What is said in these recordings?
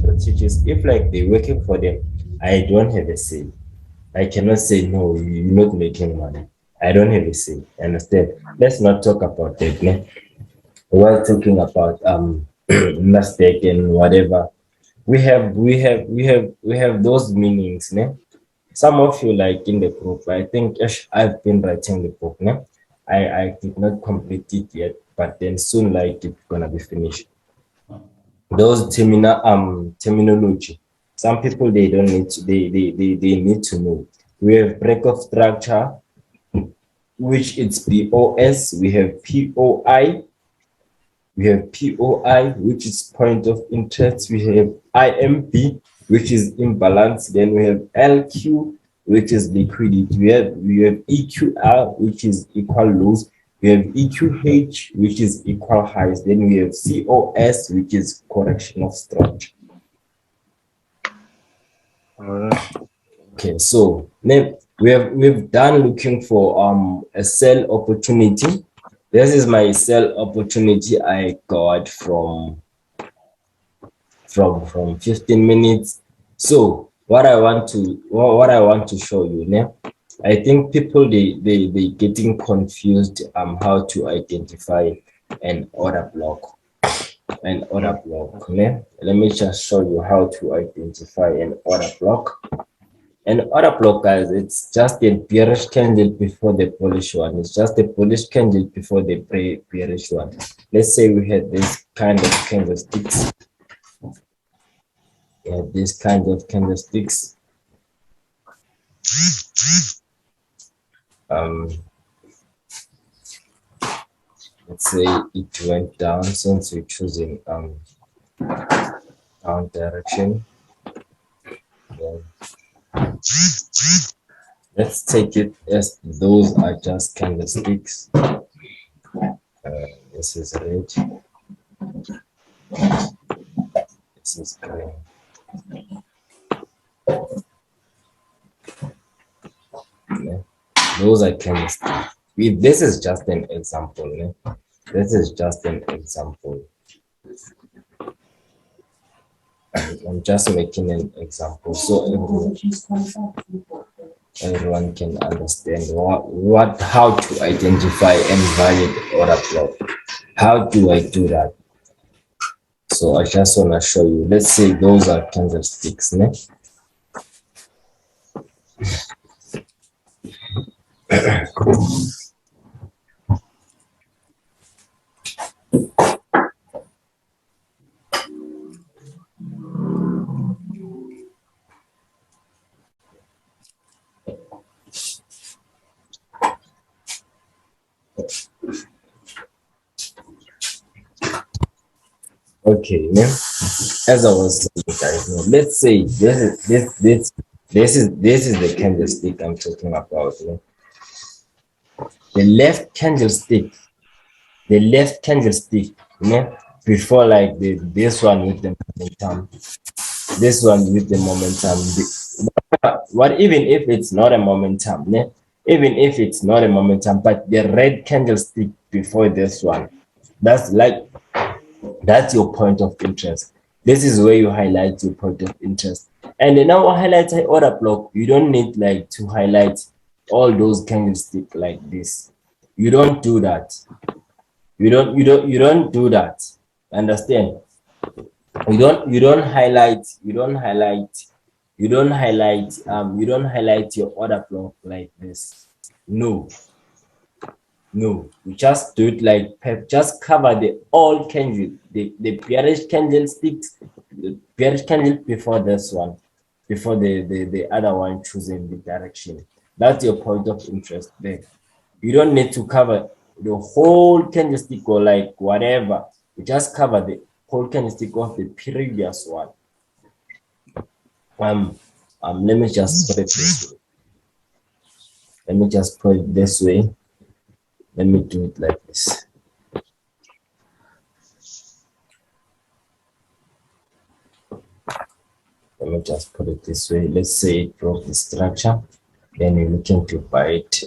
strategies, if like they're working for them, I don't have a say. I cannot say no, you're not making money. I don't have a say. Understand? Let's not talk about that. Ne? We're talking about mistake and whatever. We have those meanings. Ne? Some of you like in the group. I think I've been writing the book. Ne? I did not complete it yet, but then soon like it's gonna be finished. Those terminology. Some people they don't need to, they need to know. We have break of structure, which it's POS. We have POI. We have POI, which is point of interest. We have IMP, which is imbalance. Then we have LQ, which is liquidity. We have EQR, which is equal lows. We have EQH, which is equal highs. Then we have COS, which is correction of structure. Okay, so then we've done looking for a sell opportunity. This is my sell opportunity I got from 15 minutes. So what I want to show you now, I think people they getting confused how to identify an order block. Ne? Let me just show you how to identify an order block. An order block, guys, it's just a bearish candle before the bullish one. It's just a bullish candle before the bearish one. Let's say we had this kind of candlesticks. This kind of candlesticks. Let's say it went down since we're choosing down direction. Then let's take it as those are just candlesticks. This is red. This is green. Yeah. Those are candlesticks. This is just an example. Yeah? This is just an example. I'm just making an example so everyone can understand how to identify and valid order block. How do I do that? So I just want to show you. Let's say those are candlesticks. Ne? Okay, now, as I was saying, guys, now, let's say this is the candlestick I'm talking about. You know? The left candlestick, you know, before like this one with the momentum, this one with the momentum. What even if it's not a momentum, you know? Even if it's not a momentum, but the red candlestick before this one, that's your point of interest. This is where you highlight your point of interest. And then now highlight order block. You don't need like to highlight all those candlesticks like this. You don't do that. You don't do that. Understand? You don't highlight your order block like this. No, you just do it like just cover the all candle, the bearish candlesticks, the bearish candle before this one, before the other one choosing the direction. That's your point of interest there. You don't need to cover the whole candlestick or like whatever. You just cover the whole candlestick of the previous one. Let me just put it this way. Let me just put it this way. Let me do it like this. Let me just put it this way. Let's say it broke the structure. Then you're looking to buy it.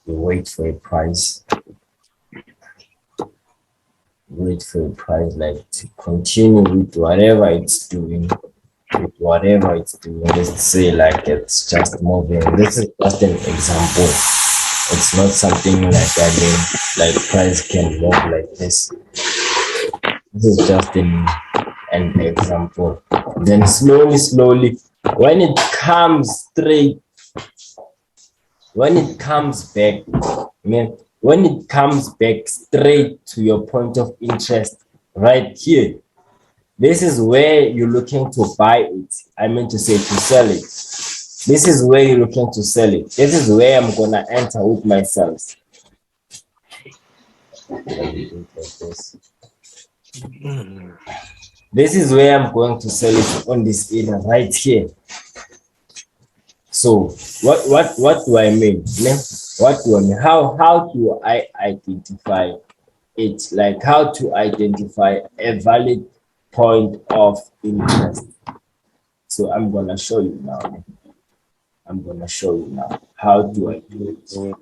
You wait for a price. wait for the price like to continue with whatever it's doing. With whatever it's doing, let's say like it's just moving. This is just an example. It's not something like I mean, like price can move like this. This is just an example. Then slowly, when it comes straight, when it comes back, I mean, when it comes back straight to your point of interest, right here, this is where you're looking to buy it. I mean to say to sell it. This is where you're looking to sell it. This is where I'm gonna enter with myself. This is where I'm going to sell it on this area right here. So what do I mean? What do I mean? How do I identify it? Like how to identify a valid point of interest. So I'm gonna show you now. I'm gonna show you now. How do I do it?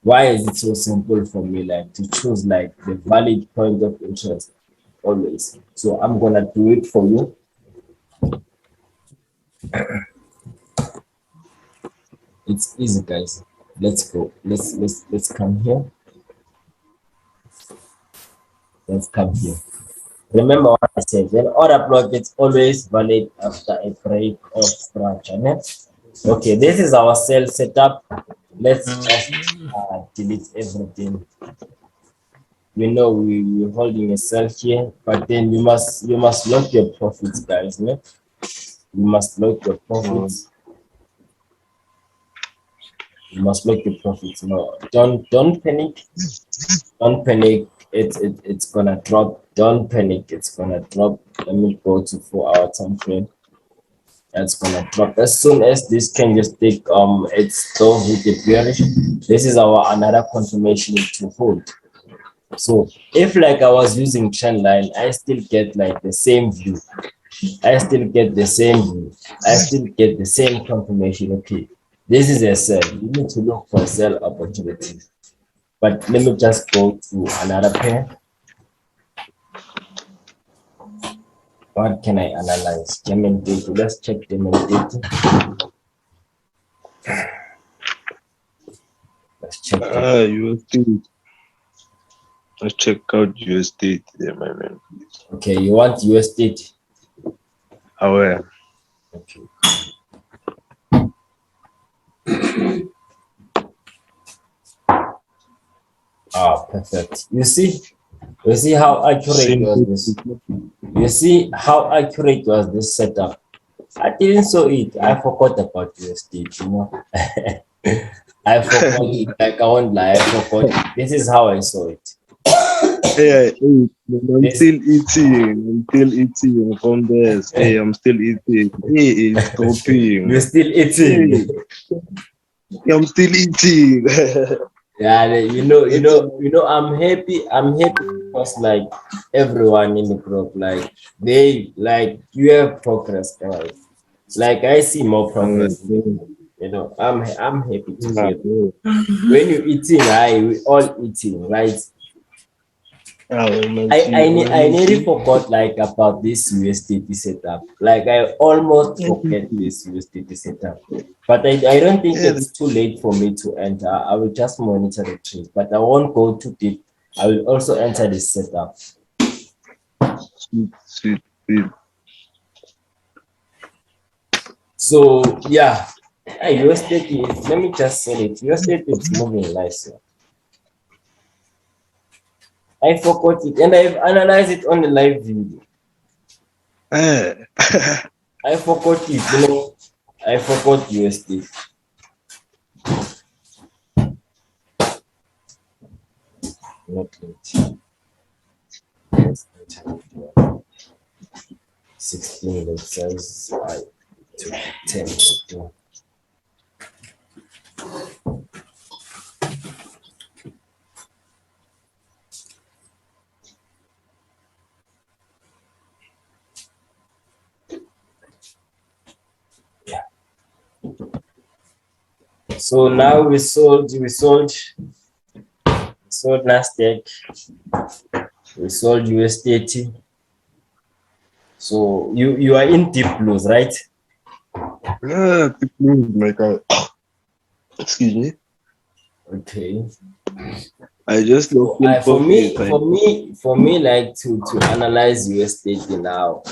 Why is it so simple for me like to choose like the valid point of interest always? So I'm gonna do it for you. It's easy, guys. Let's go. Let's come here. Let's come here. Remember what I said. When order block gets always valid after a break of structure. Okay, this is our cell setup. Let's just delete everything. You know we're holding a cell here, but then you must lock your profits, guys. You must lock your profits. You must lock your profits. No, don't panic. Don't panic. It's gonna drop. Don't panic. It's gonna drop. Let me go to 4-hour time frame. That's gonna drop as soon as this can just take it's close with the bearish. This is our another confirmation to hold. So if like I was using trend line, I still get like the same view. I still get the same view. I still get the same confirmation. Okay, this is a sell. You need to look for sell opportunities. But let me just go to another pair. What can I analyze? Diamond data. Let's check diamond data. Let's check. USD. Let's check out USD there, my man. Please. Okay, you want USD? Aware. Okay. Perfect. You see how accurate was this? You see how accurate was this setup? I didn't saw it. I forgot about USD, you know. I forgot it. Like I won't lie, I forgot it. This is how I saw it. Hey, I'm still eating from this. Hey, I'm still eating. Hey, it's copying. You're still eating. Hey, I'm still eating. Yeah, you know, I'm happy because like everyone in the group, like they like you have progress, guys. Like I see more progress. You know, I'm happy to see it. When you eating, we all eating, right? I nearly forgot like about this USDT setup. Like I almost forget this USDT setup. But I don't think it's too late for me to enter. I will just monitor the trade, but I won't go too deep. I will also enter this setup. Sweet. So yeah, USDT. Let me just say it. USDT is moving nice. I forgot it, and I've analyzed it on the live video. I forgot it, you know. I forgot USD. Not late. 16 that says I took 10 to do. So now we sold Nasdaq. We sold USDT. So you are in deep blues, right? Yeah, my God. Excuse me. Okay. I just So looked in for me, like to analyze USDT now.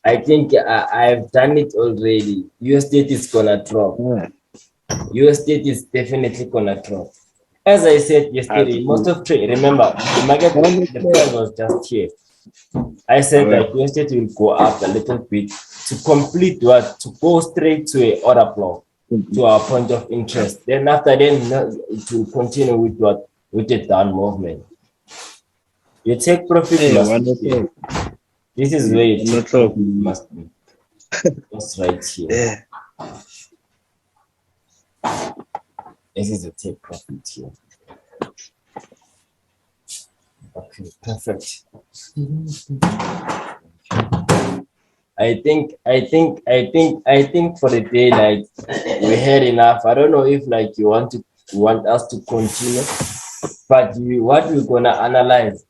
I think I've done it already. USDT is gonna drop. Yeah, USDT is definitely gonna drop. As I said yesterday, most absolutely. of trade, remember, the market, the price was just here. I said Yeah. that USDT will go up a little bit to complete what? To go straight to a order block, to our point of interest. Then after then, it will continue with what? With a down movement. Your take profit Hey, must be here. wonderful. This is where your take Wonderful. profit must be. Just right here. Yeah. This is the take profit here. Okay, perfect. I think for the day, like we had enough. I don't know if like you want us to continue, but what we're gonna analyze,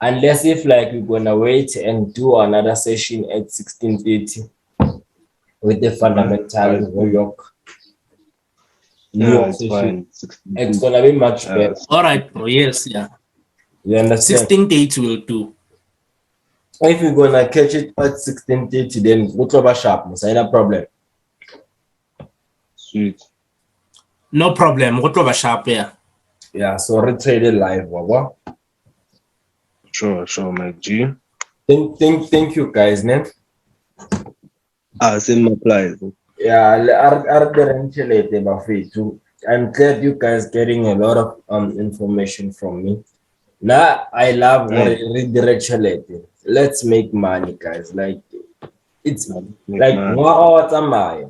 unless if like we're gonna wait and do another session at 16:30 with the fundamental New Yeah, York it's session, fine. 16 it's feet. gonna be much better. All right, bro. Yes, yeah. You understand? 16 dates will do. If you're gonna catch it at 16:30, then go to sharp, no problem. Sweet. No problem. What over sharp here? Yeah, so retrade it live, Wawa. Sure, my G. Thank you guys, man. Same applies. Yeah, I'm glad you guys getting a lot of information from me. Now I love Right. redirection. Let's make money, guys. Like it's Make like man. what am I?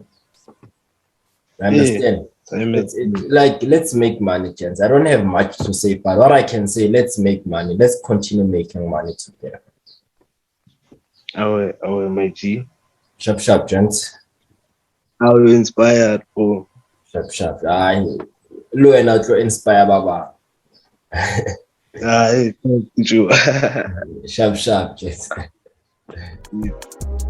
Understand? Yeah, Like let's make money, gents. I don't have much to say, but what I can say, let's make money. Let's continue making money together. our my G. Sharp, gents. How you inspired, bro. Sharp. Low and out inspire Baba. Hey, thank you. Sharp, gents. Yeah.